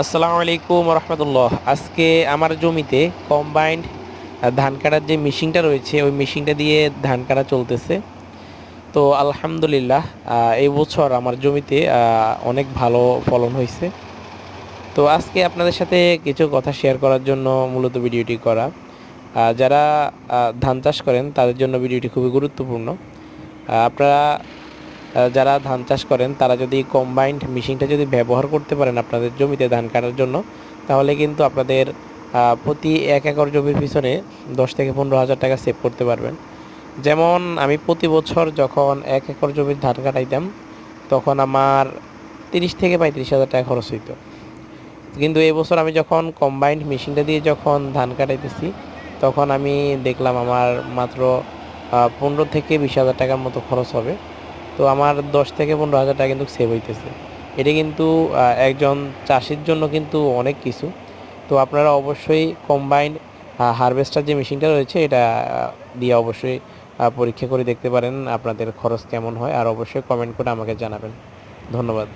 আসসালামু আলাইকুম রহমতুল্লাহ। আজকে আমার জমিতে কম্বাইন্ড ধান কাটার যে মেশিনটা রয়েছে ওই মেশিনটা দিয়ে ধান কাটা চলতেছে। তো আলহামদুলিল্লাহ এই বছর আমার জমিতে অনেক ভালো ফলন হয়েছে। তো আজকে আপনাদের সাথে কিছু কথা শেয়ার করার জন্য মূলত ভিডিওটি করা। যারা ধান চাষ করেন তাদের জন্য ভিডিওটি খুবই গুরুত্বপূর্ণ। আপনারা যারা ধান চাষ করেন তারা যদি কম্বাইন্ড মেশিনটা যদি ব্যবহার করতে পারেন আপনাদের জমিতে ধান কাটার জন্য, তাহলে কিন্তু আপনাদের প্রতি 1 একর জমির পিছনে 10 থেকে 15 হাজার টাকা সেভ করতে পারবেন। যেমন আমি প্রতি বছর যখন 1 একর জমির ধান কাটাইতাম তখন আমার 30 থেকে 35 হাজার টাকা খরচ হইতো। কিন্তু এবছর আমি যখন কম্বাইন্ড মেশিনটা দিয়ে যখন ধান কাটাইতেছি তখন আমি দেখলাম আমার মাত্র 15 থেকে 20 হাজার টাকার মতো খরচ হবে। তো আমার 10 থেকে 15 হাজার টাকা কিন্তু সেভ হইতেছে। এটা কিন্তু একজন চাষির জন্য কিন্তু অনেক কিছু। তো আপনারা অবশ্যই কম্বাইন্ড হারভেস্টার যে মেশিনটা রয়েছে এটা দিয়ে অবশ্যই পরীক্ষা করে দেখতে পারেন আপনাদের খরচ কেমন হয়, আর অবশ্যই কমেন্ট করে আমাকে জানাবেন। ধন্যবাদ।